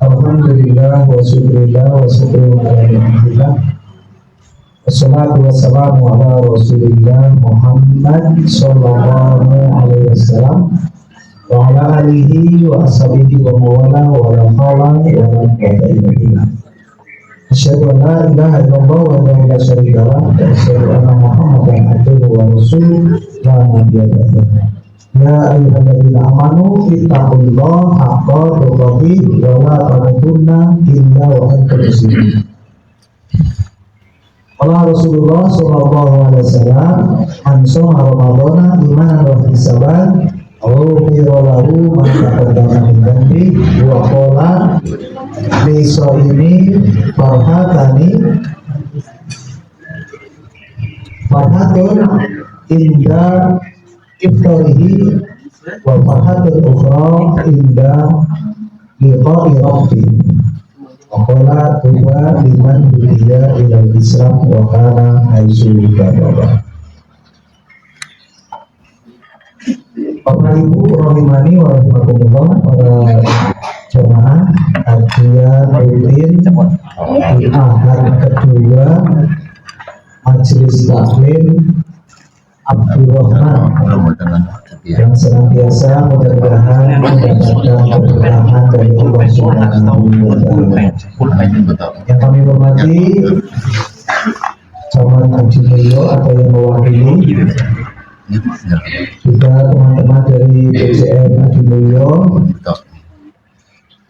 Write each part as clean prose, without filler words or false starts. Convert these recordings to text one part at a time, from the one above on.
Alhamdulillah wa syukurillah wa syukru ala ni'matillah. Wassalatu wassalamu ala Rasulillah Muhammad sallallahu alaihi wasallam wa ala alihi wa ashabihi wa mawala wa la hawla wa la quwwata illa billah. Asyhadu an la ilaha illallah wa la syarika lah wa asyhadu anna Muhammadan abduhu wa rasuluh la nabiyya ba'dahu. Ya ayyuhalladzina amanu ittaqullaha haqqa tuqatih wa la tamutunna illa wa antum muslimun. Qala Rasulullah sallallahu alaihi wasallam, "Man shoma ramadhana imanan wa ihtisaban, ghufira lahu ma taqaddama min dhanbi wa qala li shaimi farhatun inda iftarihi wa farhatun ukhra inda liqa'i rabbih." Qala tuba liman hudiya ila Islam wa kana haitsu kana. Bapak Ibu rahimani wa rahimakumullah, para jemaah kajian rutin di ahad kedua Majelis Taklim Abdurrahman yang senantiasa mudah-mudahan mendapatkan keberkahan dari Allah Subhanahu wa Ta'ala. Yang kami hormati Camat Haji Mulyo atau yang mewakili, juga teman-teman dari PCM Haji Mulyo,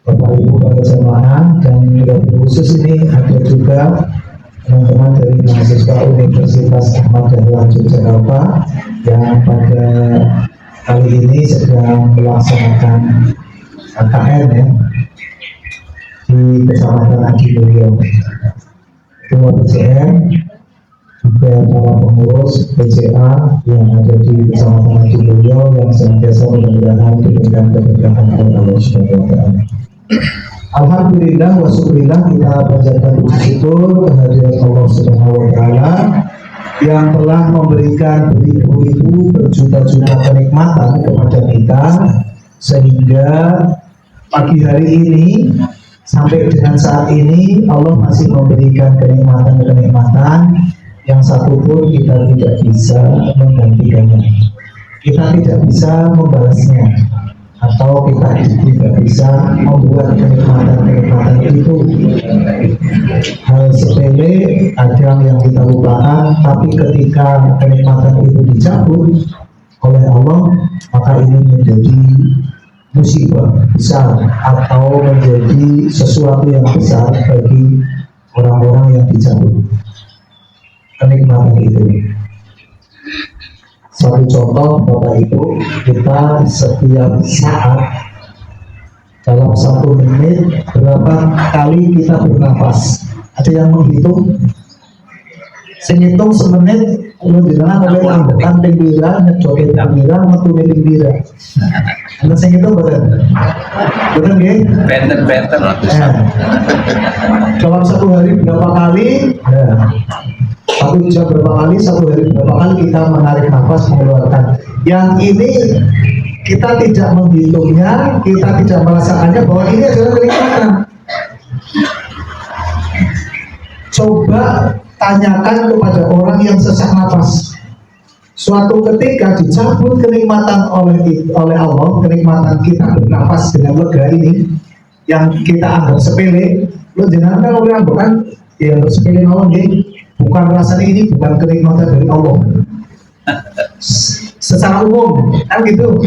Bapak Ibu para jemaah, dan lebih khusus ini ada juga teman-teman dari mahasiswa Universitas Ahmad Dahlan Yogyakarta yang pada kali ini sedang melaksanakan KKN ya di Kecamatan Haji Mulyo. Ketua PCM, juga para pengurus PCA yang ada di Kecamatan Haji Mulyo yang senantiasa mudah-mudahan diberikan keberkahan oleh Allah Subhanahu wa Ta'ala. Alhamdulillah wa syukurillah, kita panjatkan puji syukur kehadirat Allah Subhanahu wa Ta'ala yang telah memberikan beribu-ribu berjuta-juta kenikmatan kepada kita, sehingga pagi hari ini sampai dengan saat ini Allah masih memberikan kenikmatan-kenikmatan yang satupun kita tidak bisa menggantikannya, kita tidak bisa membalasnya, atau kita tidak bisa membuat kenikmatan-kenikmatan itu hal sepele, kadang yang kita lupakan, tapi ketika kenikmatan itu dicabut oleh Allah, maka ini menjadi musibah besar atau menjadi sesuatu yang besar bagi orang-orang yang dicabut kenikmatan itu. Satu contoh Bapak Ibu, kita setiap saat dalam 1 menit berapa kali kita bernafas? Ada yang menghitung? Sehitung semenit, kemudian oleh ambekan pinggiran, ngejoget pinggiran, metune pinggiran. Ada yang itu betul? Betul nggih? Benten. Dalam 1 hari berapa kali? Satu jam berapa kali, 1 hari berapa kali kita menarik nafas, mengeluarkan. Yang ini kita tidak menghitungnya, kita tidak merasakannya bahwa ini adalah kenikmatan. Coba tanyakan kepada orang yang sesak nafas. Suatu ketika dicabut kenikmatan oleh Allah, kenikmatan kita bernafas dengan lega ini, yang kita anggap sepele, lo jangan kan oleh bukan yang bersepele Allah ini. Bukan rasanya, ini bukan kenikmatan dari Allah. Secara umum kan gitu.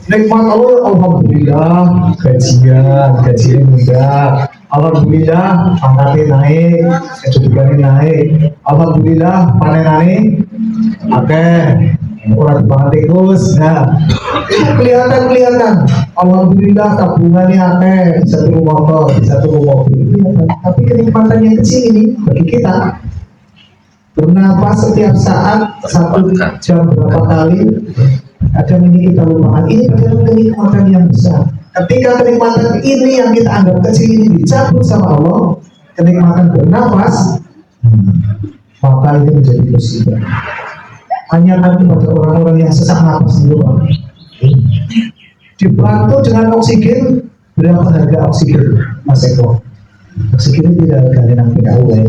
Nikmat Allah, alhamdulillah gajian mudah, alhamdulillah pangkatnya naik, kedudukannya naik, alhamdulillah panenane akeh, orang banget tikus. Nah, kelihatan alhamdulillah tabungannya akeh, bisa turun motor, bisa turun mobil. Tapi kenikmatan yang kecil ini bagi kita, bernafas setiap saat 1 jam berapa kali, kadang ini kita lupakan. Ini adalah kenikmatan yang besar. Ketika kenikmatan ini yang kita anggap kecil ini dicabut sama Allah, kenikmatan bernafas, maka ini menjadi musibah. Tanyakan kepada orang-orang yang sesak nafas dulu, Pak. Dibantu dengan oksigen Berapa harga oksigen, Mas Eko? Oksigen tidak harganya nang PKU ya.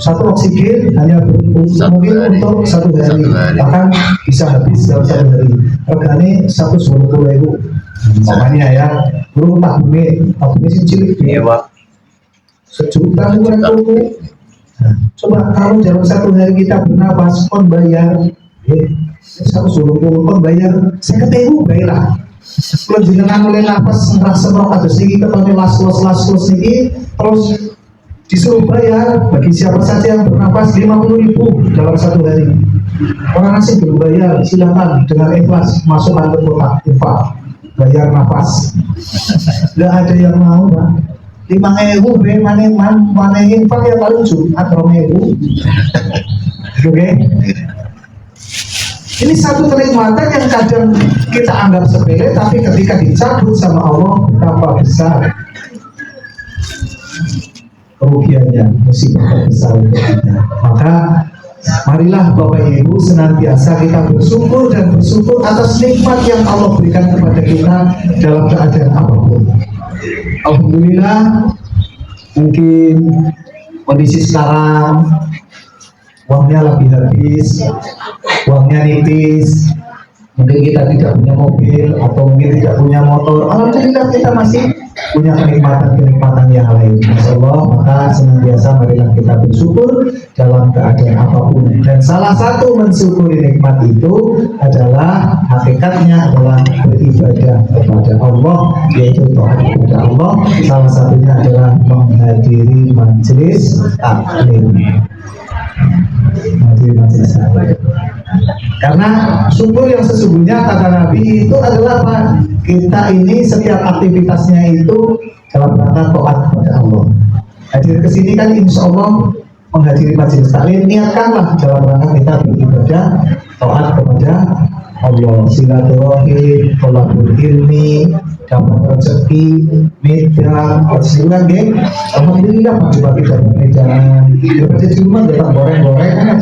Satu oksigen hanya mungkin untuk satu hari, bahkan bisa habis dalam satu hari. Harganya 120.000. Makanya ya, belum tabungnya sih cilik. Iya Pak. Sejuta kurang toko. Coba kalau dalam satu hari kita bernapas membayar, 120 membayar 50.000 bayar. Kalau jenengan mulai nafas semprot atau sini ketemu las-los ini terus disuruh bayar bagi siapa saja yang bernafas 50.000 dalam satu hari. Orang asing belum bayar, silakan dengan ikhlas masukkan ke kotak infak bayar nafas. Nggak ada yang mau Pak. 5.000 mana infak ya paling Jumat 2.000. Oke. Ini satu kenikmatan yang kadang kita anggap sepele, tapi ketika dicabut sama Allah betapa besar kerugiannya, musibah besar untuk kita. Maka marilah Bapak Ibu senantiasa kita bersyukur dan bersyukur atas nikmat yang Allah berikan kepada kita dalam keadaan apapun. Alhamdulillah, mungkin kondisi sekarang uangnya lebih habis, uangnya nipis, mungkin kita tidak punya mobil atau mungkin tidak punya motor. Alhamdulillah kita masih punya kenikmatan yang lain. Insyaallah, maka senantiasa marilah kita bersyukur dalam keadaan apapun. Dan salah satu mensyukuri nikmat itu adalah hakikatnya adalah beribadah kepada Allah, yaitu taat kepada Allah. Salah satunya adalah menghadiri majelis taklim. Karena syukur yang sesungguhnya kata Nabi itu adalah apa? Kita ini setiap aktivitasnya itu dalam rangka taat kepada Allah. Hadir ke sini kan insya Allah menghadiri majelis taklim, niatkanlah dalam rangka kita beribadah taat kepada Allah, silaturahim, thalabul ilmi, dapat rezeki, medan, hasilnya geng. Alhamdulillah pagi-pagi dapat medan. Daripada di rumah datang goreng-goreng kan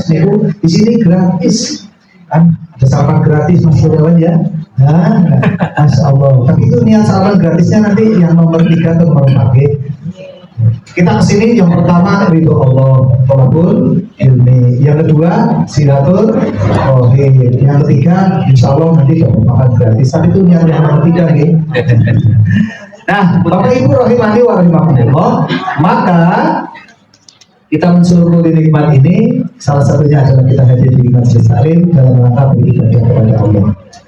di sini gratis. Kan ada sarapan gratis Mas Saudara ya. Nah, Masya Allah. Tapi itu niat sarapan gratisnya nanti yang nomor 3 atau nomor 4. Kita kesini yang pertama ridho Allah, thalabul ilmi. Yang kedua silaturahim. Yang ketiga insya Allah nanti dapat makan gratis. Tapi itu yang nomor 3 nih. Nah, Bapak Ibu rahimani wa rahimakumullah, maka kita mensyukuri nikmat ini salah satunya adalah kita hadir di majelis taklim dalam rangka beribadah kepada Allah.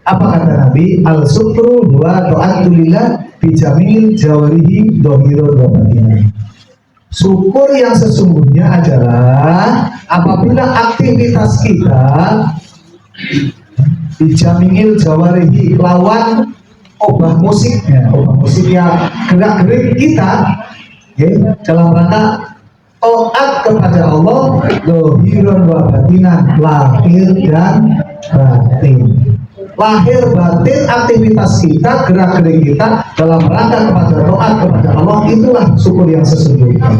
Apa kata Nabi? Al-syukru wa ta'atulillah bijamil jawarihi dohirul wa batinah. Syukur yang sesungguhnya adalah apabila aktivitas kita bijamil jawarihi lawan obah musiknya, gerak-gerik kita dalam rangka taat kepada Allah, dohirun wa batinan, lahir dan batin. Lahir batin aktivitas kita, gerak-gerik kita dalam rangka kepada taat kepada Allah, itulah syukur yang sesungguhnya.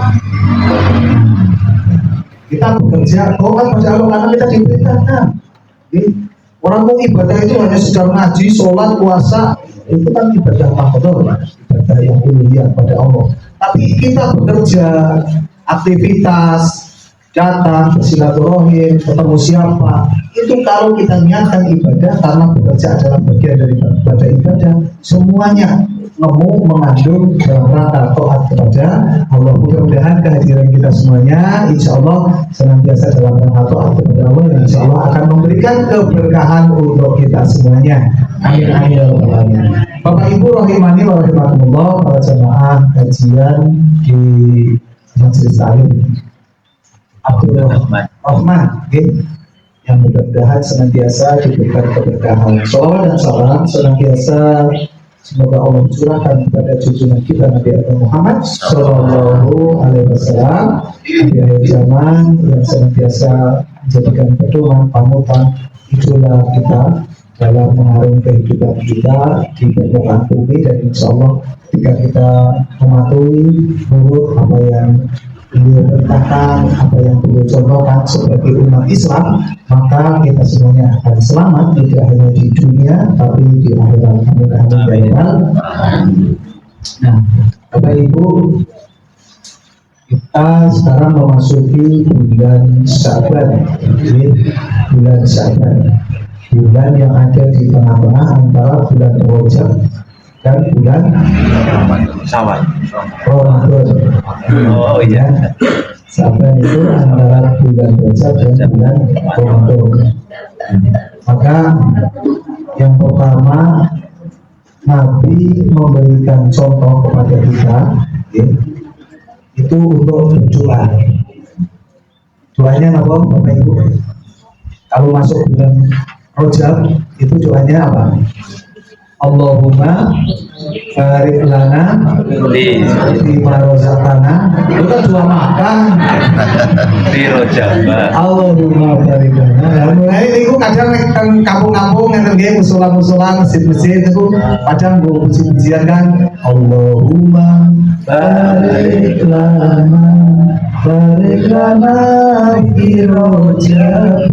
Kita bekerja taat kepada Allah karena kita diperintahkan. Orang mau ibadah itu hanya sekedar ngaji, sholat, puasa, itu kan ibadah makhluk, ibadah yang uluhiyah pada Allah. Tapi kita bekerja, aktivitas, datang, bersilaturahim, ketemu siapa, itu kalau kita niatkan ibadah karena bekerja adalah bagian daripada ibadah, semuanya mengandung dalam rangka taat kepada Allah. Mudah-mudahan kehadiran kita semuanya insya Allah senantiasa dalam rangka taat kepada Allah, yang insya Allah akan memberikan keberkahan untuk kita semuanya. Amin amin ya rabbal alamin. Bapak Ibu rahimani wa rahimakumullah, para jemaah kajian di majelis taklim Abdul Rahman, yang mudah-mudahan senantiasa diberikan keberkahan. Shalawat dan salam senantiasa semoga Allah curahkan kepada junjungan kita Nabi Muhammad Sallallahu Alaihi Wasallam di akhir zaman, yang senantiasa menjadikan pedoman, panutan, idola kita dalam mengarungi kehidupan kita di permukaan bumi. Dan insya Allah ketika kita mematuhi nurut apa yang beliau perintahkan, apa yang beliau contohkan sebagai umat Islam, maka kita semuanya akan selamat tidak hanya di dunia tapi di akhirat. Amin. Nah, Bapak Ibu, kita sekarang memasuki bulan Sya'ban, bulan Sya'ban, bulan yang ada di tengah-tengah antara bulan Rajab dan bulan Syawal. Ramadan. Oh iya. Sya'ban itu antara bulan Rajab dan bulan Ramadan. Maka yang pertama, Nabi memberikan contoh kepada kita, ya, itu untuk berdoa. Doanya apa, Bapak Ibu? Kalau masuk bulan Rajab, itu doanya apa? Allahumma barik lana fima razaqtana. Itu kan doa makan. Di Rajab. Allahumma barik lana. Mulai niku kadang kan kampung-kampung ngenten nggih musala-musala masjid-masjid itu kadang nggo puji-pujian kan Allahumma barik lana fi Rajab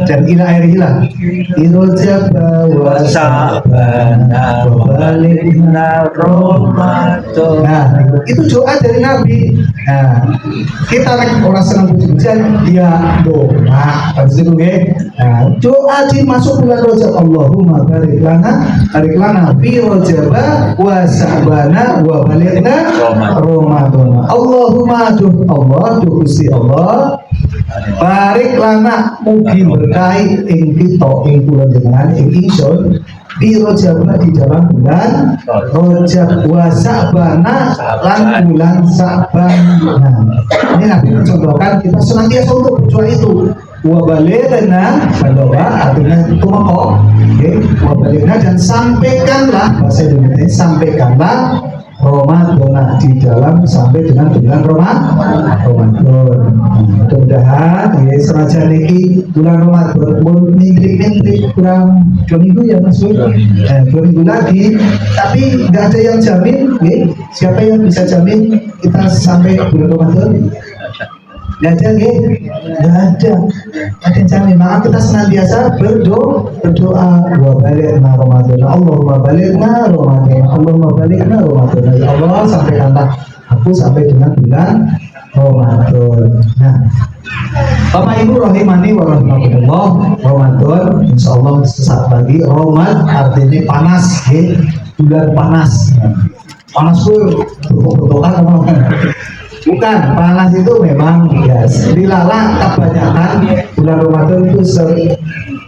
dan ila akhirih fi Rajab wa Sya'bana wa balikna Ramadan. Nah, itu doa dari Nabi. Nah, kita orang senang puji-pujian, dia doa. Habis itu nah, doa di masuk bulan Rajab. Allahumma barik lana fi Rajab wa Sya'bana wa balikna Ramadan. Allahumma Allah Gusti Allah barik lana mugi berkahi ing kita ing kula jenengan ing ingsun di Rajab di dalam bulan Rajab wa Sya'bana lan bulan Sya'ban. Nah, ini Nabi mencontohkan kita senantiasa untuk berdoa itu. Wa baligna berdoa artinya tumeka, wa baligna dan sampaikanlah bahasa Indonesia, sampaikanlah Ramadan di dalam sampai dengan bulan Ramadan. Mudah-mudahan ya seraja niki bulan Ramadan pun mintrik kurang 2 minggu ya Mas. 2 minggu lagi, tapi nggak ada yang jamin. Siapa yang bisa jamin kita sampai bulan Ramadan? Nggak ada, nggak ada yang jamin. Maka kita senantiasa berdoa wa balikna Ramadan, Allahumma balikna Ramadan, Allahumma balikna Ramadan. Ya Allah, sampaikanlah aku sampai dengan bulan Ramadan. Nah, Bapak Ibu rahimani wa rahimakumullah, Ramadan insyaallah sesaat lagi. Ramadan artinya panas, bulan panas. Panas pun betul-betulan bukan, panas itu memang ya dilala kebanyakan bulan Ramadan itu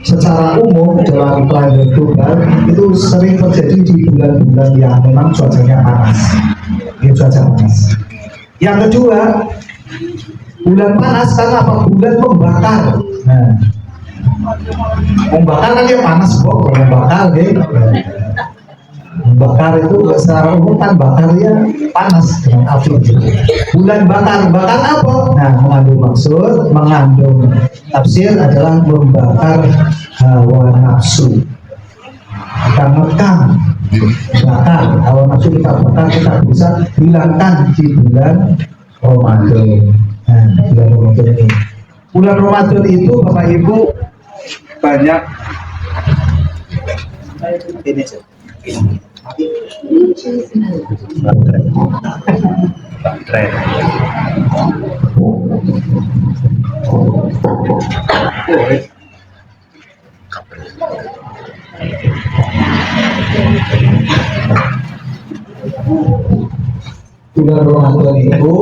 secara umum dalam climate global itu sering terjadi di bulan-bulan yang memang cuacanya panas. Ini cuaca panas. Yang kedua, bulan panas karena apa? Bulan membakar. Nah, membakar kan dia panas kok, membakar Bakar itu secara umum kan bakarnya panas dengan api. Bulan bakar apa? Nah, mengandung maksud, mengandung tafsir adalah membakar hawa nafsu. Kita ngekang, bakar hawa nafsu, kita bakar, kita bisa hilangkan di bulan Ramadan. Nah, bulan Ramadan ini. Bulan Ramadan itu Bapak Ibu banyak ini sih. Baterai. Bulan Ramadan itu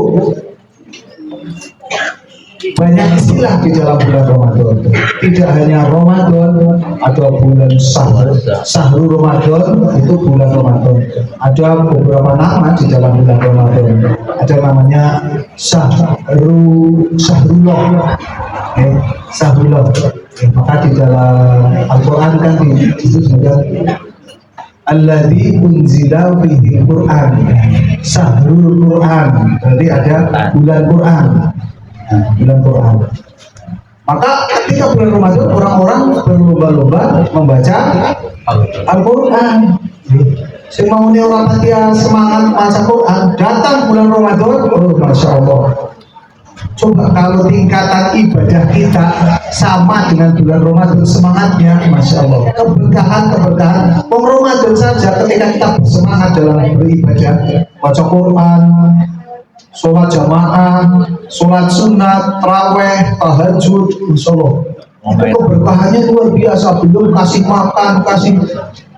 banyak istilah di dalam bulan Ramadan. Tidak hanya Ramadan, ada bulan Sahru Ramadan, itu bulan Ramadan. Ada beberapa nama di dalam bulan Ramadan. Ada namanya Sahrullah. Sahrullah. Maka di dalam Al-Quran kan disebut sebagai alladzi unzila fihi Quran, Sahrul Quran. Berarti ada bulan Quran. Bulan Quran. Maka ketika bulan Ramadan orang-orang berlomba-lomba membaca Al-Quran. Semaunya orang dia semangat baca Quran, datang bulan Ramadan, oh masya Allah, Coba kalau tingkatan ibadah kita sama dengan bulan Ramadan semangatnya, Masya Allah, keberkahan. Ramadan saja ketika kita bersemangat dalam beribadah, baca Quran, sholat jamaah, sholat sunat, taraweh, tahajud, Insya Allah, itu keberkahannya luar biasa. Belum kasih makan, kasih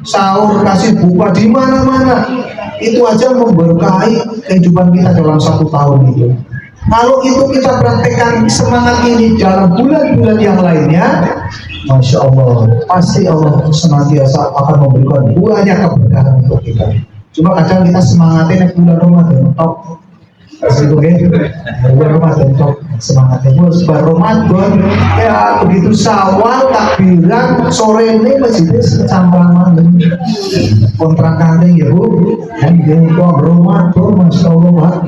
sahur, kasih buka di mana-mana, itu aja memberkahi kehidupan kita dalam 1 tahun itu. Kalau itu kita praktekkan semangat ini dalam bulan-bulan yang lainnya, Masya Allah, pasti Allah senantiasa akan memberikan banyak keberkahan untuk kita. Cuma kadang kita semangatnya bulan Ramadan, top. Bulan Ramadan top semangatnya. Bulan Ramadan ya begitu Syawal takbiran sore ini masjidnya secampangan kontrakannya ya Bu. Dan dia itu Ramadan, Masya Allah.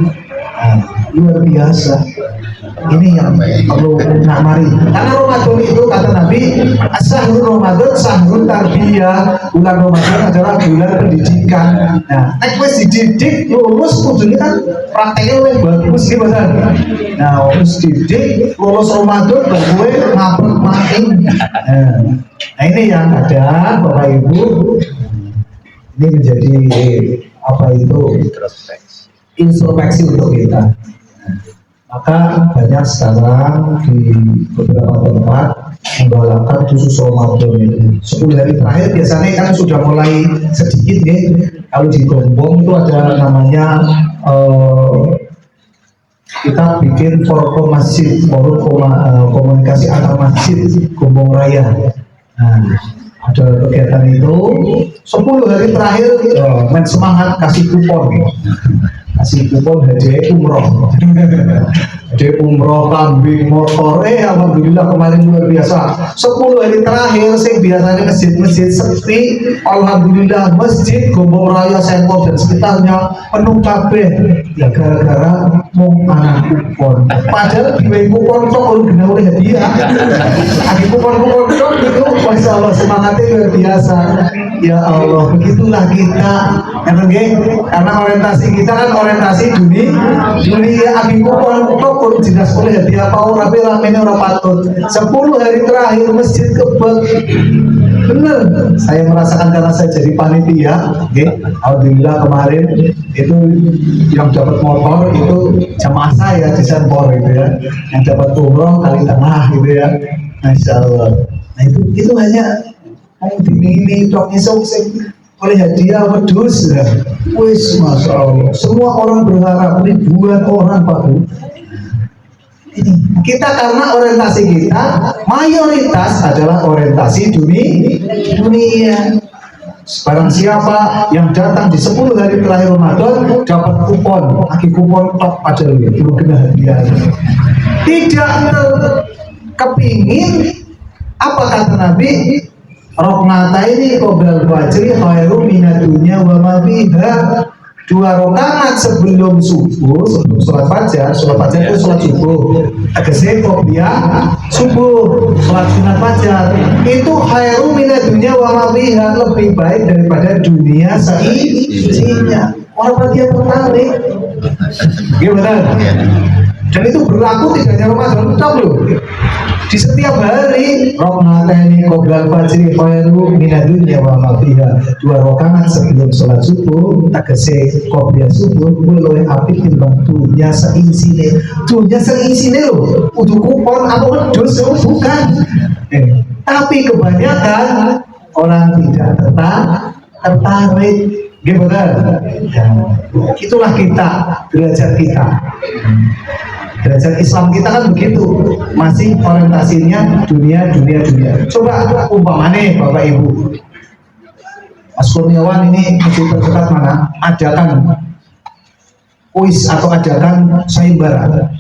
Luar biasa. Ini yang perlu nak mari. Karena Ramadan itu kata Nabi, Syahrul Ramadan syahrul tarbiyah. Bulan Ramadan adalah bulan pendidikan. Nah, nek wis dididik lulus kudune kan prakteknya luwih bagus gimana? Nah, wis didik lulus Ramadan gak kowe ngapret main. Nah, ini yang ada Bapak Ibu. Ini menjadi apa itu? Introspeksi untuk kita. Maka banyak sekarang di beberapa tempat menggalakkan khusus Ramadan ini 10 hari terakhir biasanya kan sudah mulai sedikit ya. Kalau di Gombong itu ada namanya kita bikin forum masjid, forum komunikasi antar masjid Gombong Raya. Nah, ada kegiatan itu 10 hari terakhir main semangat kasih kupon hadiah umroh hadiah umroh, kambing, motor. Alhamdulillah kemarin luar biasa 10 hari terakhir sih biasanya masjid-masjid sepi. Alhamdulillah masjid Gombong Raya Sempor dan sekitarnya penuh kabeh ya gara-gara mau anak kupon. Padahal di kupon kok kalau kena oleh hadiah di kupon itu Masya Allah semangatnya luar biasa. Ya Allah, begitulah kita karena orientasi kita kan orientasi dunia agi kupon kok jelas oleh hadiah apa tapi ramenya orang patut 10 hari terakhir masjid kebak. Bener, saya merasakan karena saya jadi panitia. Alhamdulillah kemarin itu yang dapat motor itu jamaah saya di Sempor gitu ya, yang dapat umroh kali tengah gitu ya, Masya Allah. Nah itu hanya ini doknya oleh hadiah wedus ya. Wis Masya Allah, semua orang berharap, ribuan orang Pak Bu. Ini kita karena orientasi kita mayoritas adalah orientasi dunia. Barang siapa yang datang di 10 hari terakhir Ramadan dapat kupon, kupon top aja belum kena hadiah. Tidak kepingin apa kata Nabi? Roknata ini qoblal fajri khairu minad dunya wa ma fiha. 2 rakaat sebelum subuh, sebelum sholat fajar itu sholat subuh. Tegese qobliyah subuh, sholat sunat fajar itu khairu minad dunya wa ma fiha, lebih baik daripada dunia seisinya. Orang dia tertarik. Gimana? Dan itu berlaku tidak hanya Ramadan, tahu loh. Di setiap hari Roknatani qoblal fajri khairu minad dunya wa ma fiha. 2 rakaat sebelum sholat subuh tegese qobliyah subuh luwih apik timbang dunya seisine. Dunya seisine lho, kudu kupon apa wedhus bukan. Tapi kebanyakan orang tidak tertarik. Gimana? Ya, itulah kita, derajat kita. Derajat Islam kita kan begitu, masih orientasinya dunia. Coba umpamane Bapak Ibu, Mas Kurniawan ini masih terdekat mana? Adakan kuis atau adakan sayembara.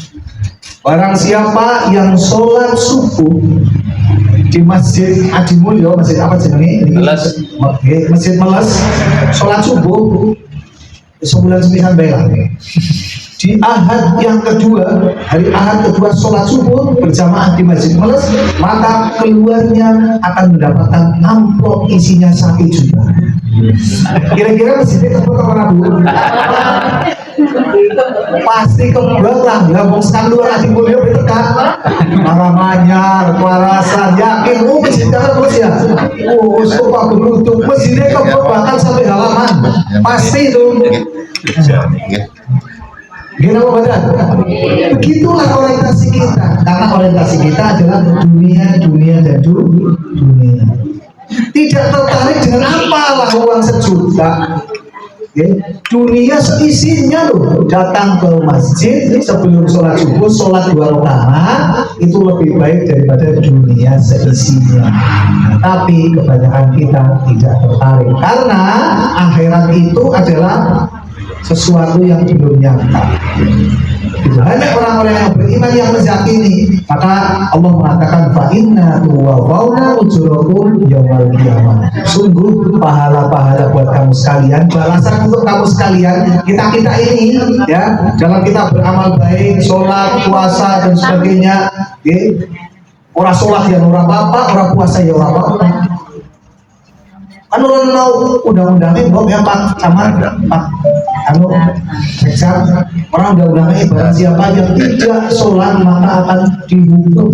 Barang siapa yang sholat subuh di Masjid Adi Mulyo, masjid apa jenenge? Masjid Meles, sholat subuh sebulan 9 bela. di Ahad yang kedua, hari Ahad kedua sholat subuh berjamaah di Masjid Meles, maka keluarnya akan mendapatkan amplop isinya 1 juta. Kira-kira masjidnya kebut apa Bu? Pasti kebut lah. Gabung sekali luar adik mulia berdekat. Marah-manyar, kewarasan, yakin. Masjid dalam bos ya. Sumpah beruntung. Masjidnya kebut bahkan sampai halaman. Pasti itu. Gimana badan? Begitulah orientasi kita. Karena orientasi kita adalah dunia dan dunia. Tidak tertarik dengan apalah uang 1 juta. Dunia seisinya loh. Datang ke masjid sebelum sholat subuh, sholat 2 rakaat itu lebih baik daripada dunia seisinya. Tapi kebanyakan kita tidak tertarik karena akhirat itu adalah sesuatu yang belum nyata. Banyak orang-orang yang beriman yang meyakini, maka Allah mengatakan fa inna tuwaffawna ujurakum yaumal qiyamah. Sungguh pahala-pahala buat kamu sekalian, balasan untuk kamu sekalian. Kita ini ya, dalam kita beramal baik, sholat, puasa dan sebagainya. Orang sholat ya orang apa, orang puasa ya orang apa. Kan orang tahu undang-undangnya bahwa ya Pak Camat, Pak anu seksan, orang undang-undangnya barang siapa yang tidak sholat maka akan dihukum.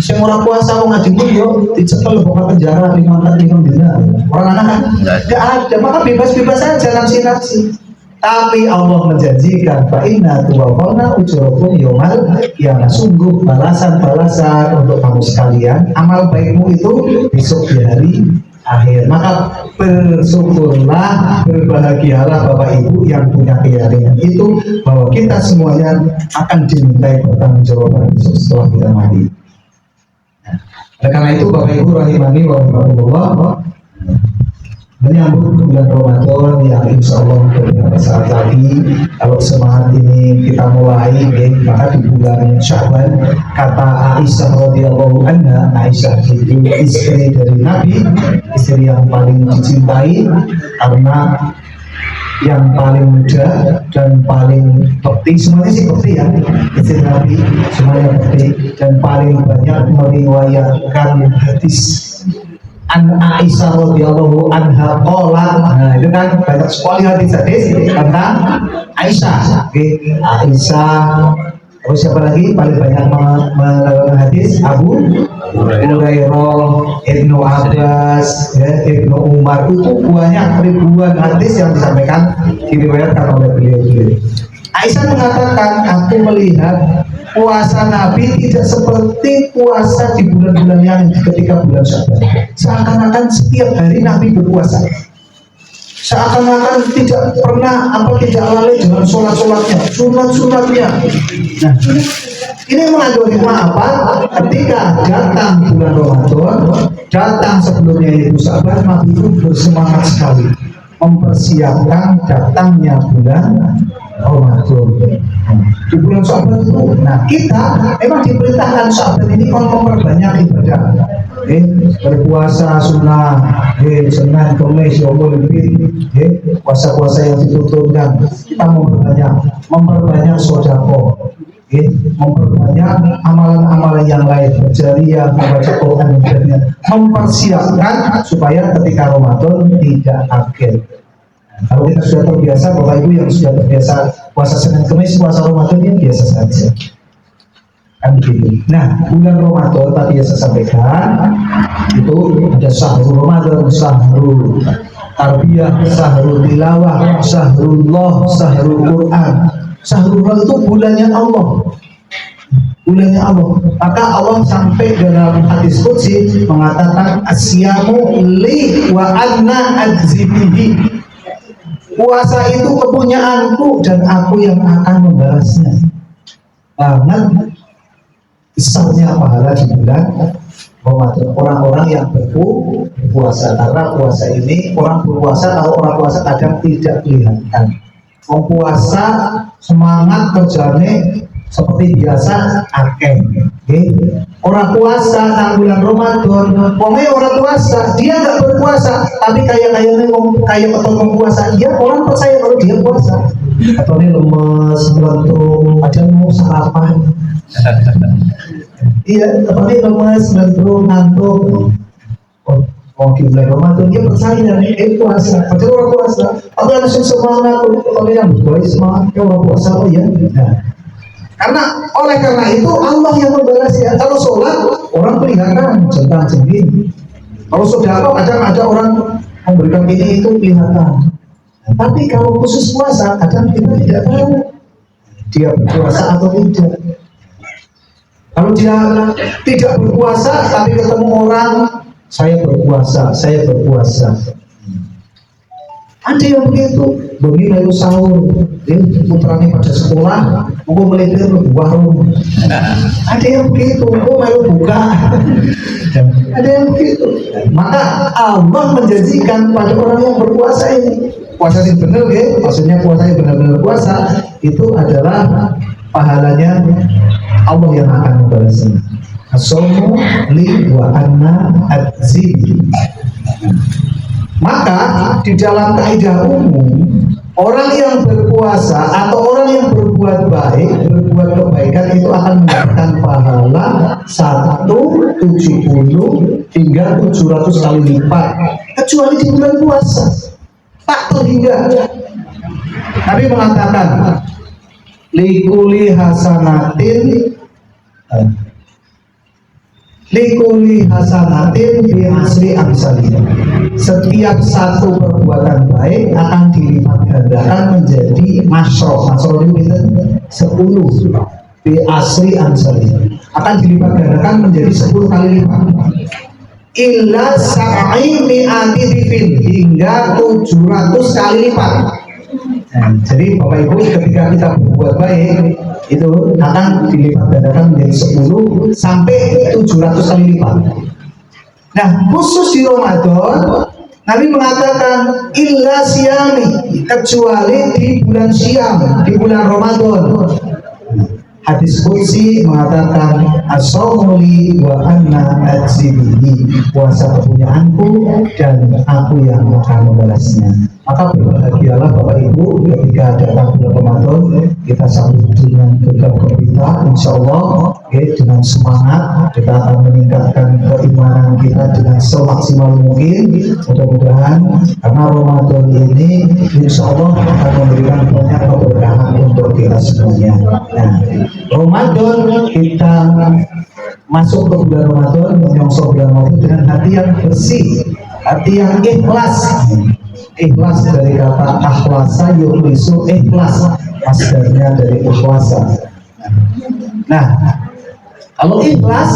Yang orang puasa mau ngaji pun yo dicekel bawa penjara 5 tahun. Orang anak kan nggak ada, maka bebas-bebas saja nafsi-nafsi. Tapi Allah menjanjikan fa inna tuwaffawna ujurakum yaumal qiyamah. Sungguh balasan-balasan untuk kamu sekalian, amal baikmu itu besok di hari akhir. Maka bersyukurlah, berbahagialah Bapak Ibu yang punya keyakinan itu bahwa kita semuanya akan dimintai pertanggungjawaban besok setelah kita mati. Nah, karena itu Bapak Ibu rahimani wa rahimakumullah, menyambut bulan Ramadan yang insya Allah beberapa saat lagi, kalau semangat ini kita mulai, maka di bulan Sya'ban, kata Aisyah radhiyallahu anha, Aisyah itu istri dari Nabi, istri yang paling dicintai karena yang paling muda dan paling bekti, semuanya sih bekti ya, istri Nabi semuanya bekti dan paling banyak meriwayatkan hadis. An Aisyah radhiyallahu anha qalat. Nah, itu kan banyak sekali hadis-hadis tentang Aisyah. Aisyah. Terus siapa lagi paling banyak melakukan hadis? Abu Hurairah, Ibnu Abbas, Ibnu Umar. Itu banyak ribuan hadis yang disampaikan diriwayatkan oleh beliau. Aisyah mengatakan, aku melihat puasa Nabi tidak seperti puasa di bulan-bulan yang ketika bulan Sya'ban. Seakan-akan setiap hari Nabi berpuasa. Seakan-akan tidak pernah tidak lalai dengan sholat-sholatnya, sunat-sunatnya. Nah, ini mengandung hikmah apa? Ketika datang bulan Ramadan, datang sebelumnya itu Sya'ban, Nabi itu bersemangat sekali mempersiapkan datangnya bulan Ramadan. Di bulan Sya'ban itu, nah kita memang diperintahkan Sya'ban ini kalau memperbanyak ibadah, berpuasa sunnah, Senin, Kamis, Yaumul Bid, puasa-puasa yang dituntunkan. Kita memperbanyak sedekah, memperbanyak amalan-amalan yang lain, berjariah, membaca Quran, dan mempersiapkan supaya ketika Ramadan tidak kaget. Kalau kita sudah terbiasa, Bapak Ibu yang sudah terbiasa puasa Senin Kamis, puasa Ramadan ini biasa saja. Kan begitu. Nah, bulan Ramadan tadi yang saya sampaikan itu ada syahrul Ramadan, syahrul tarbiyah, syahrul tilawah, syahrullah, syahrul Quran. Syahrullah itu bulannya Allah. Bulannya Allah. Maka Allah sampai dalam hadis qudsi mengatakan asyamu li wa anna ajzibihi. Puasa itu kepunyaanku dan aku yang akan membalasnya. Banget besarnya pahala di bulan Ramadan. Orang-orang yang berpuasa, karena puasa ini orang berpuasa, kalau orang puasa kadang tidak kelihatan. Puasa semangat kerjanya seperti biasa akeh. Orang puasa nang bulan Ramadan, pokoknya orang puasa, dia nggak berpuasa, tapi kayak ketemu puasa, dia orang percaya kalau dia puasa. Atau ini lemes, melentung, padahal mau sarapan. Iya, atau ini lemes, melentung, ngantuk. Oh, di bulan Ramadan dia percaya puasa, padahal orang puasa. Atau langsung semangat, kalau yang berbuat semangat, orang puasa, oh ya. Nah, karena itu Allah yang membalasnya. Kalau sholat orang kelihatan centang-cengking. Kalau sedekah kadang ada orang memberikan ini itu kelihatan. Tapi kalau khusus puasa kadang kita tidak tahu dia berpuasa atau tidak. Kalau dia tidak berpuasa tapi ketemu orang, saya berpuasa. Ada yang begitu, bagi lalu sahur, putranya pada sekolah, mau melipir warung. Ada yang begitu, mau buka. Ada yang begitu. Maka Allah menjanjikan pada orang yang berpuasa ini, puasa yang benar, maksudnya puasa yang benar-benar puasa, itu adalah pahalanya Allah yang akan membalasnya. As-sawmu li wa anna adzib. Maka di dalam kaidah umum, orang yang berpuasa atau orang yang berbuat baik, berbuat kebaikan itu akan mendapatkan pahala 170 hingga 700 kali lipat, kecuali di bulan puasa tak terhingga. Nabi mengatakan likuli hasanatin bi asri amsalih. Setiap satu perbuatan baik akan dilipat gandakan menjadi masyroh. Masyroh itu 10 bi asri amsalih. Akan dilipat gandakan menjadi 10 kali lipat. Illa sa'i mi'ati dhifin, hingga 700 kali lipat. Nah, jadi Bapak Ibu ketika kita berbuat baik itu akan dilipat gandakan menjadi 10 sampai 700 kali lipat. Nah, khusus di Ramadan Nabi mengatakan illa siyami, kecuali di bulan Syam, di bulan Ramadan. Hadis qudsi mengatakan as-sawmu li wa anna ajzibihi, puasa kepunyaanku dan aku yang akan membalasnya. Maka berbahagialah Bapak Ibu ketika datang bulan Ramadan, kita sambut dengan gegap gempita, insya Allah dengan semangat kita akan meningkatkan keimanan kita dengan semaksimal mungkin. Mudah-mudahan karena Ramadan ini insya Allah akan memberikan banyak keberkahan untuk kita semuanya. Nah, Ramadan kita masuk ke bulan Ramadan, menyongsong bulan Ramadan dengan hati yang bersih, hati yang ikhlas. Ikhlas dari kata akhlasa yukhlisu, ikhlas masdarnya dari ikhlasa. Nah, kalau ikhlas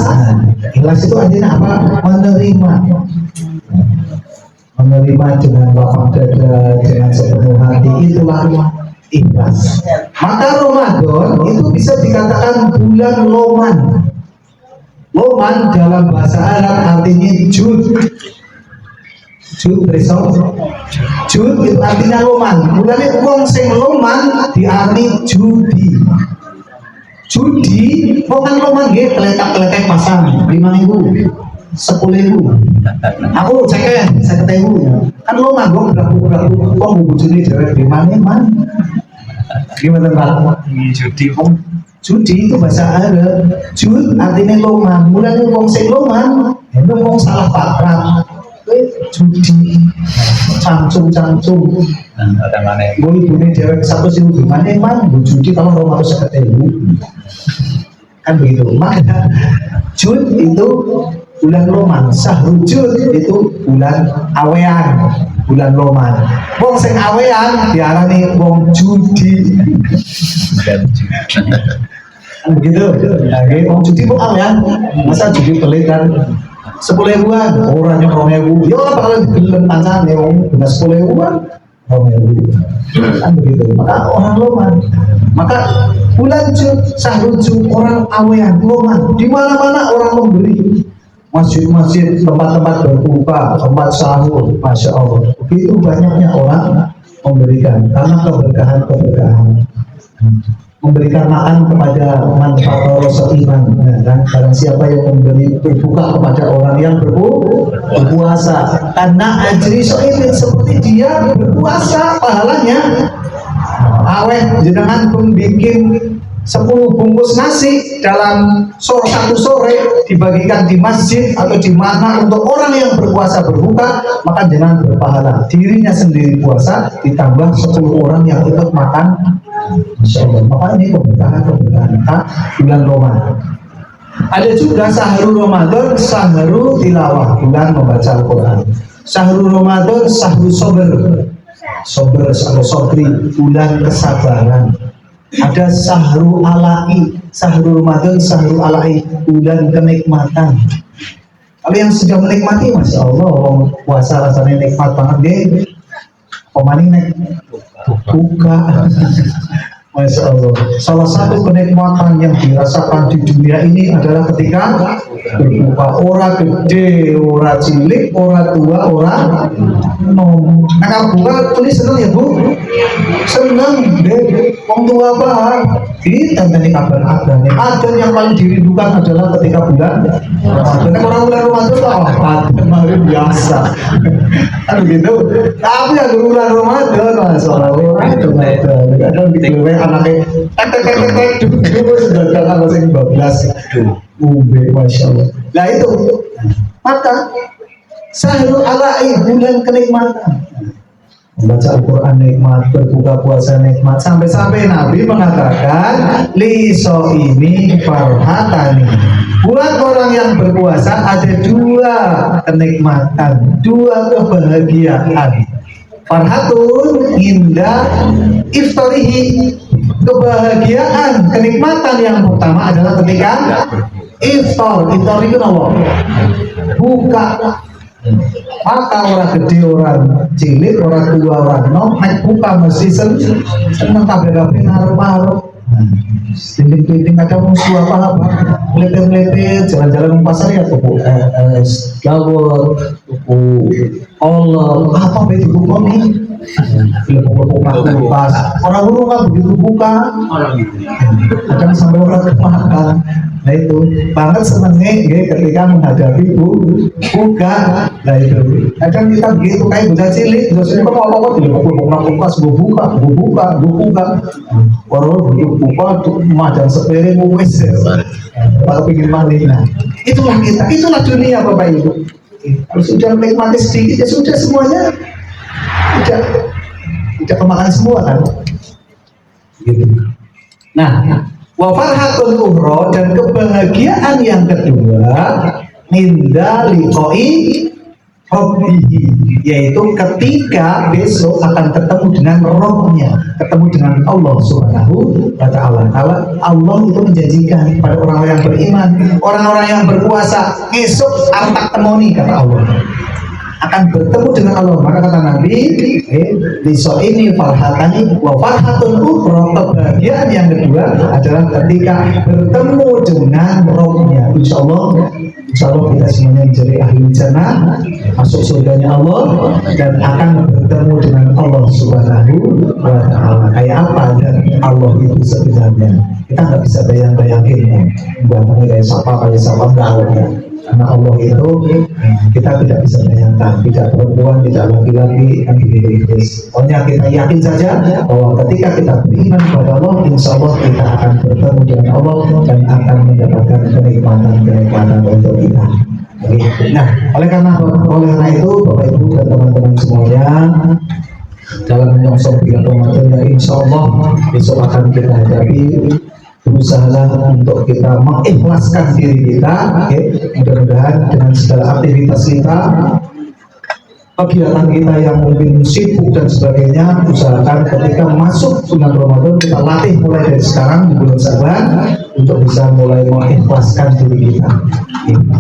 itu artinya apa? Menerima dengan lapang dada, dengan sepenuh hati, itulah ikhlas. Maka Ramadan itu bisa dikatakan bulan Loman. Loman dalam bahasa Arab artinya jud. Jud itu artinya loman. Mulane wong sing loman diarani judi. Judi wong kan loman nggih kletak-kletek pasang 5.000, 10.000. Aku ceken 50.000. Kan loman wong berapa-berapa wong bojone dhewe dimane man. Gimana Pak? Judi Judi itu bahasa Arab. Jud artinya loman. Mulane wong sing loman, itu wong salah paham. Judi, cangcung. Ada mana? Gue ibunya dewek 100.000 gimana emang? Gue judi kalau 250.000 kan begitu. Maka Jud itu bulan Loman, Syahrul Jud itu bulan awean, bulan Loman. Wong sing awean diarani wong judi. Kan begitu. Nah, wong judi kok awean? Masa judi pelit kan? 10.000-an, orang yang 2.000, ya bakal gelem pancane wong bener 10.000-an, 2.000. Kan begitu. Maka orang loman. Maka bulan Jud, Syahrul Jud, orang awean, loman. Di mana-mana orang memberi. Masjid-masjid, tempat-tempat berbuka, tempat sahur, masya Allah. Begitu banyaknya orang memberikan karena keberkahan. memberikan makan kepada manfaat rasa iman, nah, kan? Barang siapa yang memberi berbuka kepada orang yang berpuasa, karena ajri so'imin, seperti dia berpuasa pahalanya. Awet jenengan pun bikin 10 bungkus nasi dalam satu sore dibagikan di masjid atau di mana untuk orang yang berpuasa berbuka, maka jangan berpahala. Dirinya sendiri puasa ditambah 10 orang yang ikut makan. Insya Allah. Maka ini keberkahan bulan Ramadan. Ada juga sahrul Ramadan, sahrul tilawah, bulan membaca Al-Quran. Sahrul Ramadan, sahrul sober, atau sobri, bulan kesabaran. Ada sahrul alai, sahrul Ramadan, sahrul alai, bulan kenikmatan. Kalau yang sudah menikmati, masya Allah, puasa rasanya nikmat banget deh. Pemaning nek buka. Masya Allah. Salah satu kenikmatan yang dirasakan di dunia ini adalah ketika berbuka. Ora gede, ora cilik, ora tua, ora nom. Nah, buka tulis seneng ya Bu? Seneng deh. Wong tua apa? Kita tadi kabar adan. Adan yang paling dirindukan adalah ketika bulan Ramadan. Orang bulan Ramadan apa? Kemarin biasa. Kan gitu. Tapi yang bulan Ramadan, masya Allah, itu kadang bikin anaknya dulu sudah datang masih 15 masya Allah. Nah itu, maka sahrul alai, bulan kenikmatan, membaca Al-Quran nikmat, berbuka puasa nikmat, sampai-sampai Nabi mengatakan liso ini farhatani, buat orang yang berpuasa ada 2 kenikmatan, 2 kebahagiaan. Farhatun indah iftarihi, kebahagiaan, kenikmatan yang pertama adalah ketika iftar. Iftar itu apa? Buka. Maka orang gede, orang cilik, orang tua, orang nom, naik buka mesti seneng kabeh-kabeh ngarep-ngarep. Dinding-dinding ada musuh apa-apa, melepet-melepet, jalan-jalan ke pasar ya tuku es, gawat, tuku olor, apa begitu buka nih? Buka kulkas, orang burung kan begitu buka, kadang sampai orang kemakan. Nah itu banget senengnya ya, ketika menghadapi buka. Nah itu kadang kita begitu kayak bocah cilik, kok apa-apa buka kulkas, buka. Orang begitu buka tuh macam sepele wis kalau pengen maling. Nah itulah kita, itulah dunia Bapak Ibu. Kalau sudah menikmati sedikit ya sudah semuanya tidak kemakan semua kan gitu. Nah wa farhatun ukhra, dan kebahagiaan yang kedua minda liqai rabbihi, yaitu ketika besok akan ketemu dengan rohnya, ketemu dengan Allah Subhanahu wa ta'ala. Allah itu menjanjikan pada orang-orang yang beriman, orang-orang yang berpuasa, esok akan temoni, kata Allah, akan bertemu dengan Allah. Maka kata Nabi, liso ini farhatani wa farhatun ukhra, kebahagiaan yang kedua adalah ketika bertemu dengan rohnya. Insya Allah kita semuanya menjadi ahli jannah, masuk surganya Allah, dan akan bertemu dengan Allah Subhanahu wa ta'ala. Kayak apa dan Allah itu sebenarnya kita nggak bisa bayang-bayangin, buatnya kayak siapa enggak. Karena Allah itu kita tidak bisa bayangkan, tidak perempuan, tidak laki-laki, kan begitu. Pokoknya kita yakin saja bahwa ketika kita beriman kepada Allah, insya Allah kita akan bertemu dengan Allah dan akan mendapatkan kenikmatan untuk kita. Nah, oleh karena itu Bapak Ibu dan teman-teman semuanya, dalam menyongsong bulan Ramadan yang insya Allah besok akan kita hadapi, berusahalah untuk kita mengikhlaskan diri kita, mudah-mudahan dengan segala aktivitas kita, kegiatan kita yang mungkin sibuk dan sebagainya, usahakan ketika masuk bulan Ramadan kita latih mulai dari sekarang di bulan Syaban untuk bisa mulai mengikhlaskan diri kita.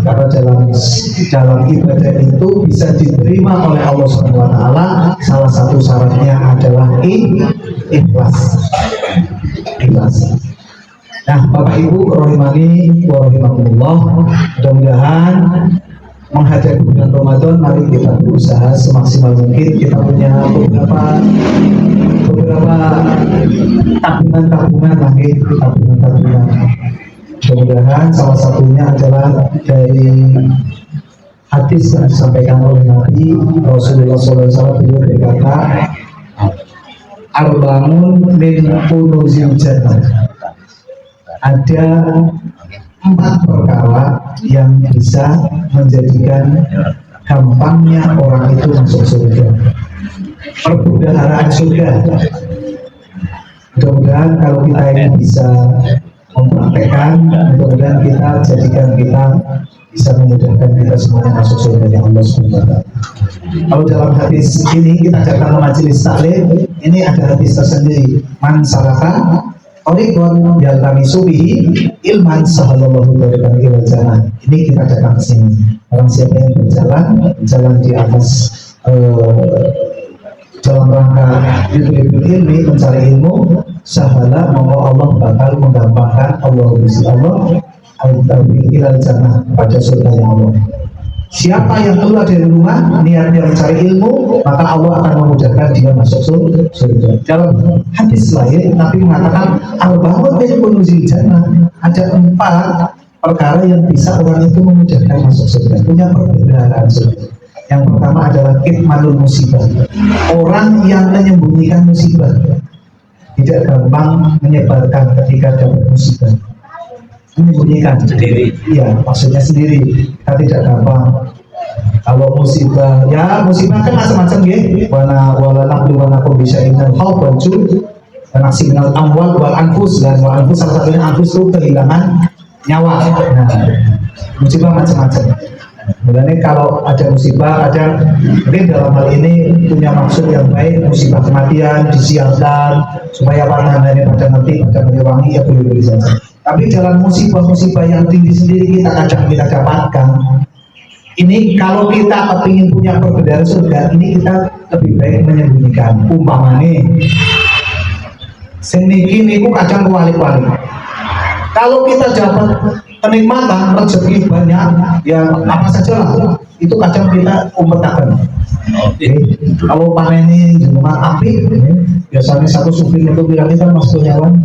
Karena dalam ibadah itu bisa diterima oleh Allah Subhanahu wa ta'ala, salah satu syaratnya adalah ikhlas. Nah, Bapak Ibu rahimani wa rahimakumullah, mudah-mudahan menghadapi bulan Ramadan, mari kita berusaha semaksimal mungkin. Kita punya beberapa tabungan lagi, tabungan. Mudah-mudahan salah satunya adalah dari hadis yang disampaikan oleh Nabi Rasulullah SAW. Beliau berkata, Arba'un min kunuzil jannah. Ada 4 perkara yang bisa menjadikan gampangnya orang itu masuk surga. Perbendaharaan surga. Mudah-mudahan kalau kita ini bisa mempraktekkan, mudah-mudahan kita jadikan kita bisa memudahkan kita semuanya masuk surga yang Allah SWT. Kalau dalam hadis ini kita datang ke majelis taklim, ini ada hadis tersendiri. Man salaka tariqan yaltamisu bihi ilman sahalallahu tariqan ilal jannah. Ini kita datang ke sini. Orang siapa yang berjalan di atas dalam rangka ilmu ilmi, mencari ilmu, sahala maka Allah bakal menggampangkan Allah ilal jannah, pada surga yang Allah. Siapa yang keluar dari rumah niatnya mencari ilmu, maka Allah akan memudahkan dia masuk surga. Dalam hadis lain Nabi mengatakan arba'un min kunuzil jannah, ada 4 perkara yang bisa orang itu memudahkan masuk surga, punya perbendaharaan surga. Yang pertama adalah kitmanul musibah, orang yang menyembunyikan musibah, tidak gampang menyebarkan ketika dapat musibah. Menyembunyikan sendiri, iya maksudnya sendiri, kita tidak gampang. Kalau musibah, ya musibah kan macam-macam ya. Wana bisa ingat hal banjur dan aksimal amwal wal anfus, dan wal anfus salah satunya anfus itu kehilangan nyawa. Nah, musibah macam-macam. Sebenarnya kalau ada musibah, ada mungkin dalam hal ini punya maksud yang baik, musibah kematian disiarkan supaya para hambanya pada mati, pada wangi, ya boleh-boleh saja. Tapi dalam musibah-musibah yang tinggi sendiri kita kadang kita dapatkan. Ini kalau kita ingin punya perbedaan surga, ini kita lebih baik menyembunyikan. Umpamanya, seniki niku kadang kuali-kuali. Kalau kita dapat kenikmatan, rezeki banyak, ya apa saja lah, itu kadang kita umpetakan. Kalau panen ini di rumah api, biasanya satu supir itu bilang kita masuk nyawan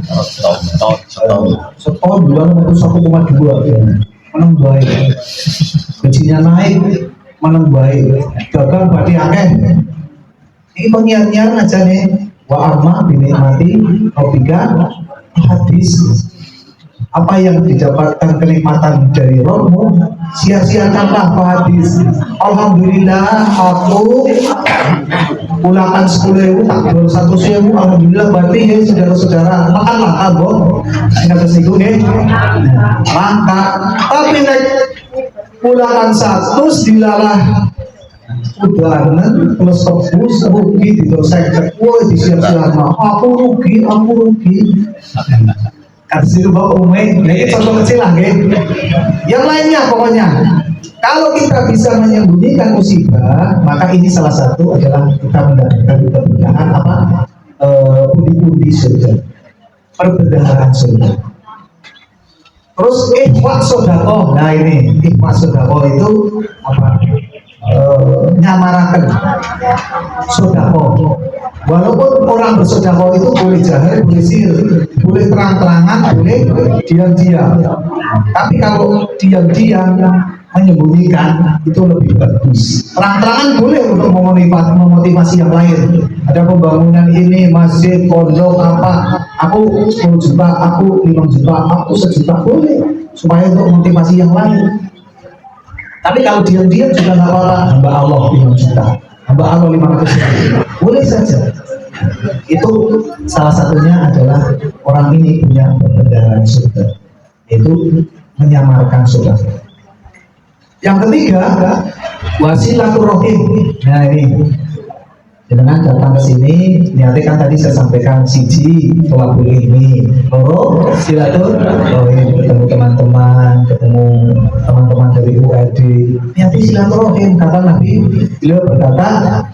setahun bulan itu 1,2, menang baik, gajinya naik, menang baik, gagal berarti akeh. Ini pengian-nyian aja nih, wa amma binikmati robika hadis. Apa yang didapatkan kenikmatan dari rohmu, sia-siakanlah hadis. Alhamdulillah aku pulakan 10.000 tak jual 100.000. Alhamdulillah, berarti ya saudara-saudara makanlah abon ingat kesinggung ya maka tapi pulakan 100 dilalah udanan plus tebus rugi didosekkan. Woi disiap-siap aku rugi kasih bawa umai, ini contoh kecil lah, yang lainnya pokoknya. Kalau kita bisa menyembunyikan musibah, maka ini salah satu adalah kita mendapatkan keberkahan apa? Pundi-pundi surga, perbendaharaan surga. Terus ikhwat sodako, nah ini ikhwat sodako itu apa? Nyamarakan sodako. Walaupun orang bersodako itu boleh jahil, boleh sihir, boleh terang-terangan, boleh diam-diam. Tapi kalau diam-diam menyembunyikan itu lebih bagus. Terang-terangan boleh untuk memotivasi yang lain. Ada pembangunan ini, masjid, pondok, apa, aku 10 juta, aku 5 juta, aku 1 juta, boleh. Supaya untuk motivasi yang lain. Tapi kalau diam-diam juga nggak apa-apa. Hamba Allah 5 juta, hamba Allah 500 juta, boleh saja. Itu salah satunya adalah orang ini punya perbendaharaan surga, itu menyamarkan surga. Yang ketiga, wasilaturrohim. Nah ini, dengan datang ke sini, niatnya kan tadi saya sampaikan siji, tolabul ilmi, loro, silaturrohim, ketemu teman-teman, ketemu teman-teman dari UAD. Niatnya silaturrohim, kata Nabi, beliau berkata,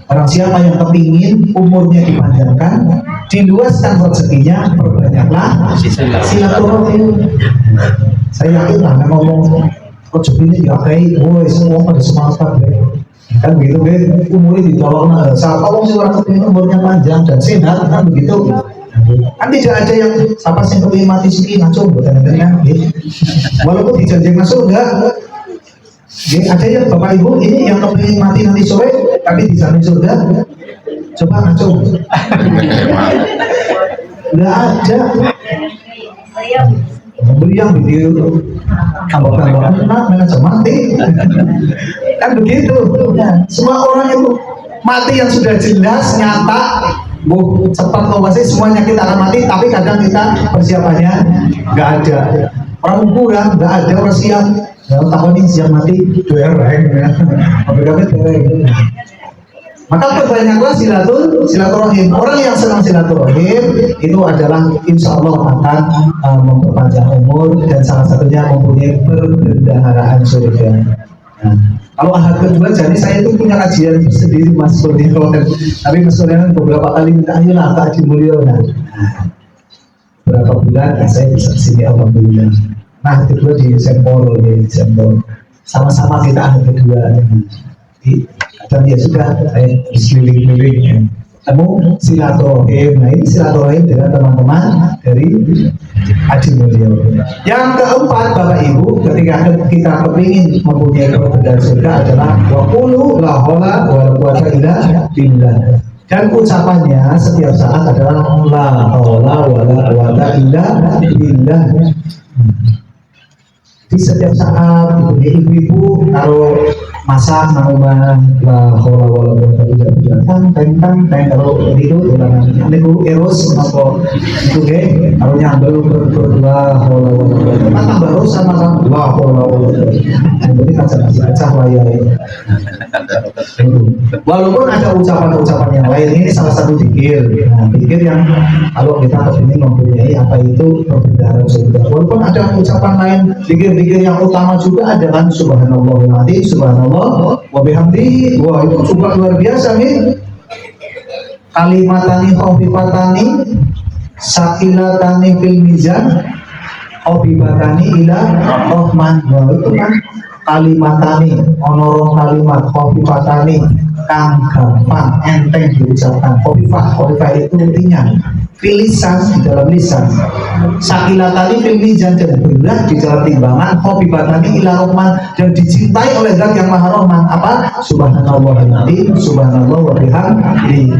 orang siapa yang kepingin umurnya dipanjangkan, diluaskan rezekinya, perbanyaklah silaturrohim. Saya yakin lah ngomong Ojo ini diakai, semua pada semangat kan begitu umurnya di bawah siapa orang sih orang kepingin umurnya panjang dan sehat kan begitu. Kan tidak ada yang siapa sih kepingin mati sih ngacung bukan walaupun dijanjikan masuk enggak. Ada yang bapak ibu ini yang kepingin mati nanti sore tapi dijamin surga, coba ngacung. Enggak ada. Beliau video tambah-tambahan manajer mati kan begitu. Semua orang itu mati yang sudah jelas nyata cepat atau pasti semuanya kita akan mati, tapi kadang kita persiapannya nggak ada. Orang kuburan nggak ada orang siap dalam tahun ini siap mati dereng maka perbanyaklah silaturahim. Orang yang senang silaturahim itu adalah insya Allah akan memperpanjang umur dan salah satunya mempunyai perbendaharaan surga. Nah, kalau ahad kedua, jadi saya itu punya kajian sendiri Mas Kurnia, tapi Mas Kurnia beberapa kali minta ayolah Pak Haji Mulyo. Nah, berapa bulan saya bisa kesini alhamdulillah. Nah kedua di Sempol, sama-sama kita ahad kedua. Dan ya sudah, saya keliling-keliling temu silaturahim. Nah ini silaturahim dengan teman-teman dari Haji Mulyo. Yang keempat Bapak Ibu, ketika kita kepingin mempunyai keberadaan surga adalah waqulu la haula wala quwwata illa billah. Dan ucapannya setiap saat adalah la haula wala quwwata illa billah. Di setiap saat ibu-ibu kalau masak rumah la haula wala quwwata illa billah tang kalau itu niku eros apa itu kalau nyambel la haula wala quwwata tambah terus sama la haula wala quwwata jadi kacang wayahe. Walaupun ada ucapan-ucapan yang lain, ini salah satu zikir. Nah, zikir yang kalau kita ingin mempunyai apa itu perbendaharaan surga. Walaupun ada ucapan lain, zikir-zikir yang utama juga ada kan subhanallahil subhanallah wa bihamdihi. Wah itu juga luar biasa nih. Kalimatani khafifatani sakilatani fil mizan khafifatani ila rahman. Wah itu kan kalimatani onorong kalimat khafifatani kang gampang enteng diucapkan. Khafifah itu ringan filisan di dalam lisan, sakilatani fil mizan dan berat di dalam timbangan, khafifatani ila rahman dan dicintai oleh Zat yang Maha Rahman. Apa? Subhanallah wa bihamdihi.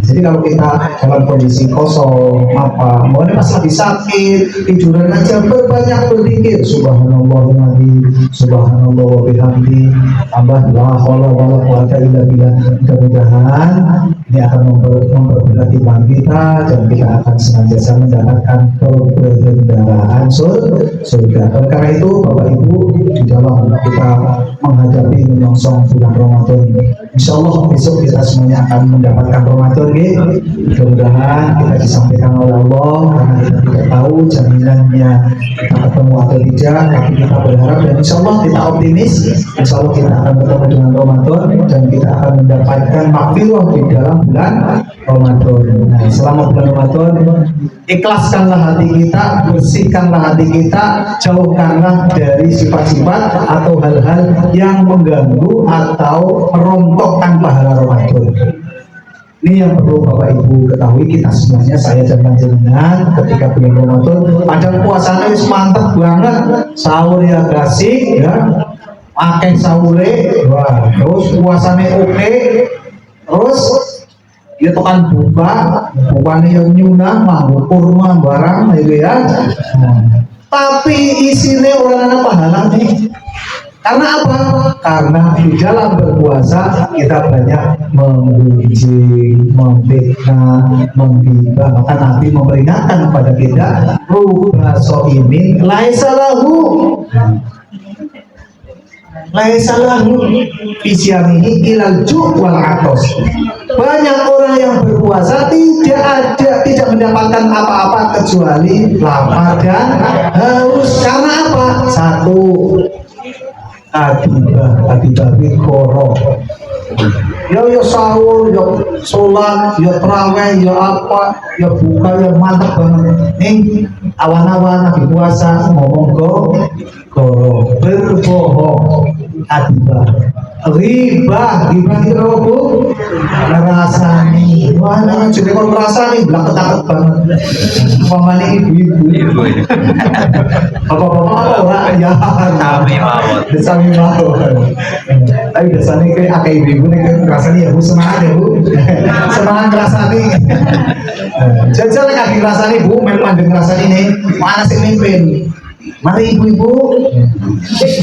Jadi kalau kita dalam kondisi kosong apa mungkin pas lagi sakit tiduran aja berbanyak berzikir subhanallah wa bihamdihi tambah la haula wala quwwata illa billah. Mudah-mudahan ini akan memperberat iman kita dan kita akan senantiasa mendapatkan perbendaharaan surga. Karena itu Bapak Ibu, di dalam kita menghadapi menyongsong bulan Ramadan, insya Allah besok kita semuanya akan mendapatkan Ramadan. Mudah-mudahan kita disampaikan oleh Allah karena kita tidak tahu jaminannya kita ketemu atau tidak, tapi kita berharap dan insya Allah kita optimis, insya Allah kita akan bertemu dengan Ramadan dan kita akan mendapatkan makfirah di dalam bulan Ramadan. Nah, selama bulan Ramadan, ikhlaskanlah hati kita, bersihkanlah hati kita, jauhkanlah dari sifat-sifat atau hal-hal yang mengganggu atau merontokkan pahala Ramadan. Ini yang perlu Bapak Ibu ketahui, kita semuanya, saya dan panjenengan ketika bulan Ramadan, padahal puasanya wis mantap banget, sahur ya gasik ya, pakai sahur, wah, terus puasanya oke, terus ya tekan bukanya yang nyunah, manggu kurma barang itu ya. Tapi isinya orang pahala nih. Karena apa? Karena di dalam berpuasa kita banyak menggunjing, memfitnah, menggibah. Maka Nabi memperingatkan kepada kita, rubba so'imin laisa lahu fisyamihi ilal ju' wal atos. Banyak orang yang berpuasa tidak mendapatkan apa-apa kecuali lapar dan haus. Karena apa? Satu, adibah koro. Ya sahur, ya sholat, ya terawih, ya apa, ya buka, ya mantap banget. Nih awan-awan Nabi puasa ngomong koro, berbohong, adibah, riba itu apa bu? Ngerasani, wah jangan jadi kalau ngerasani, bilang ketakut banget. Pemani ibu-ibu, bapak-bapak ya, Sami mawon. sami mawon. Tapi biasanya kayak akeh ibu-ibu nih ngerasani ya bu, semangat ya bu, semangat ngerasani. Jajal lagi ngerasani bu, main pandang ngerasani nih, mana sih mimpin? Mari ibu-ibu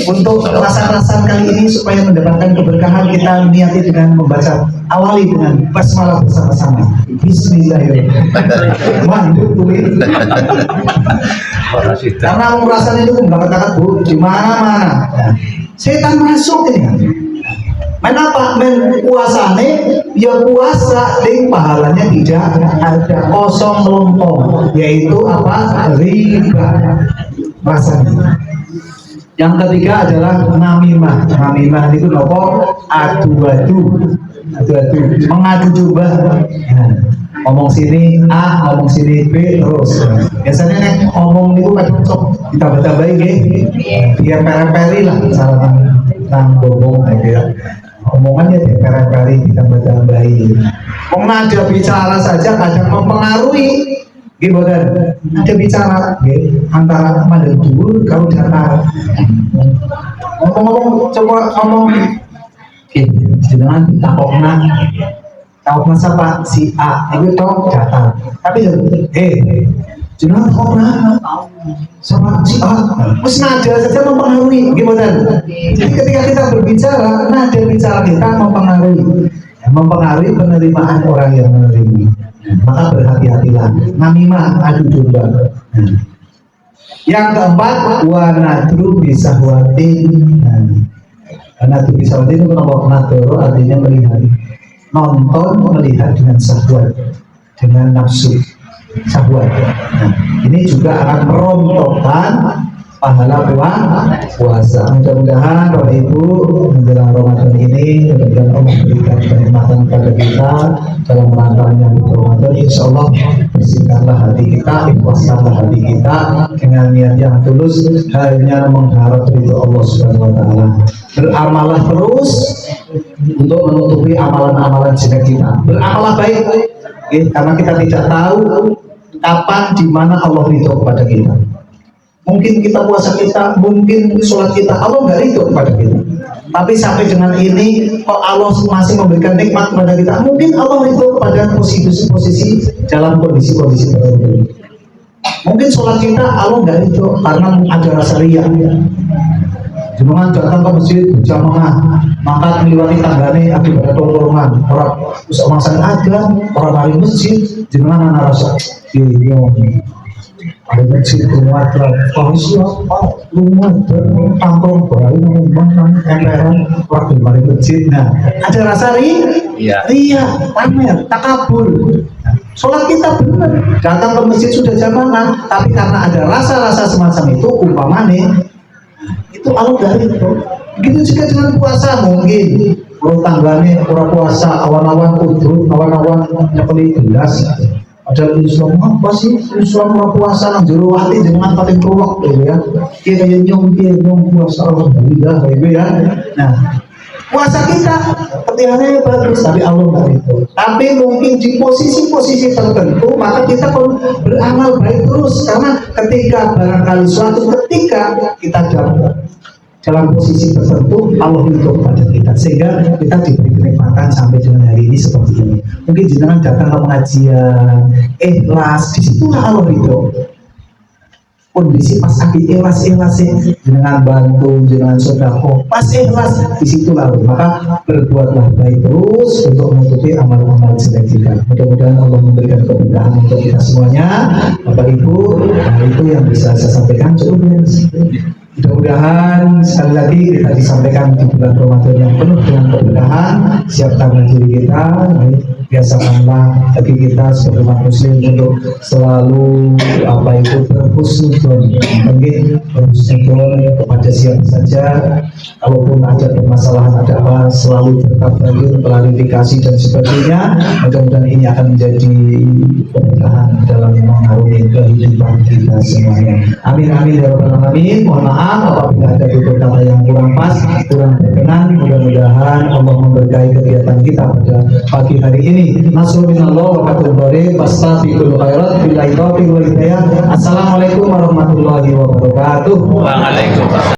untuk rasan-rasan kali ini supaya mendapatkan keberkahan kita niati dengan membaca awali dengan basmalah bersama-sama. Bismillahirrahmanirrahim. Manduk tulis. Karena mau rasan itu mendapat bu di mana-mana. Setan masuk ini. Main apa? Main puasane ya puasa ding pahalanya tidak ada kosong melompong, yaitu apa? Riba. Rasanya. Yang ketiga adalah namimah. Namimah itu nopo adu-adu, mengadu coba. Nah, ngomong sini A, ngomong sini B terus. Biasanya nih ngomong itu kadang sok ditambah-tambahin gitu. Biar peri-peri lah, salah nang bobong aja. Omongannya peri-peri ditambah-tambahin. Ada bicara saja kadang mempengaruhi. Gimana? Ada bicara antara mana dulu kalau data ngomong coba ngomong jangan takokna siapa si A itu tahu data tapi jangan takokna sama si A mesti nada saja mempengaruhi gimana? Jadi ketika kita berbicara nada bicara kita mempengaruhi penerimaan orang yang menerima. Maka berhati-hatilah. Namimah adu domba. Yang keempat, wanadru bisahwatin. Wanadru bisahwatin itu kenapa nadoro artinya melihat, nonton melihat dengan sahwat, dengan nafsu sahwat. Nah, ini juga akan merontokkan pahala puasa. Mudah-mudahan Bapak Ibu menjelang Ramadan ini, mudah-mudahan Allah berikan kenikmatan kepada kita dalam rangkanya di Ramadan. Insya Allah bersihkanlah hati kita, ikhlaskanlah hati kita dengan niat yang tulus, hanya mengharap ridho Allah Subhanahu Wa Taala. Beramallah terus untuk menutupi amalan-amalan jelek kita. Beramallah baik, karena kita tidak tahu kapan, di mana Allah ridho kepada kita. Mungkin kita puasa kita, mungkin sholat kita, Allah nggak ridho kepada kita. Tapi sampai dengan ini, kok Allah masih memberikan nikmat kepada kita? Mungkin Allah ridho kepada posisi-posisi dalam kondisi-kondisi tertentu. Mungkin sholat kita Allah nggak ridho karena ada rasa riya. Jangan datang ke masjid berjamaah, maka melewati tanggane akibat tongkrongan. Orang usah masang ada, orang mari masjid, jangan anak rasa ini. Ada masjid rumah rumah kampung baru rumah emperan waktu mari masjid. Nah, ada rasa ria, pamer, takabur. Sholat kita benar, datang ke masjid sudah jamaah, tapi karena ada rasa-rasa semacam itu, umpamane itu Allah dari itu. Begitu juga dengan puasa mungkin. Kalau tanggane orang puasa awan-awan udhur, awan-awan nyekeli gelas. Padahal Islam apa sih? Islam orang puasa nang jero ati dengan paling keruak ya. Kita nyong puasa alhamdulillah gitu ya. Nah, puasa kita ketinggalannya bagus tapi Allah nggak itu. Tapi mungkin di posisi-posisi tertentu maka kita perlu beramal baik terus, karena ketika barangkali suatu ketika kita dalam posisi tertentu Allah itu kepada kita sehingga kita diberi kenikmatan sampai dengan hari ini seperti ini. Mungkin jenengan datang ke pengajian ikhlas, disitulah Allah itu. Kondisi pas lagi ikhlas jenengan bantu, jenengan sedekah, pas ikhlas disitulah. Maka berbuatlah baik terus untuk menutupi amal-amal jelek kita. Mudah-mudahan Allah memberikan keberkahan untuk kita semuanya. Bapak Ibu, itu yang bisa saya sampaikan. Cukup ya. Mudah-mudahan sekali lagi kita disampaikan di bulan Ramadan yang penuh dengan keberkahan. Siapkan diri kita. biasakanlah bagi kita sebagai umat muslim untuk selalu berhusnuzon, mungkin berhusnuzon kepada siapa saja, kalaupun ada permasalahan ada apa selalu bertabayun, klarifikasi dan sebagainya. Mudah-mudahan ini akan menjadi berkahan dalam mengarungi kehidupan kita semuanya. Amin amin ya rabbal alamin. Mohon maaf apabila ada tutur kata yang kurang pas, kurang berkenan. Mudah-mudahan Allah memberkahi kegiatan kita pada pagi hari ini. Nasrulillah wa fathul wastabiqul khairat billahi taufiq wal hidayah. Assalamualaikum warahmatullahi wabarakatuh. Waalaikumsalam.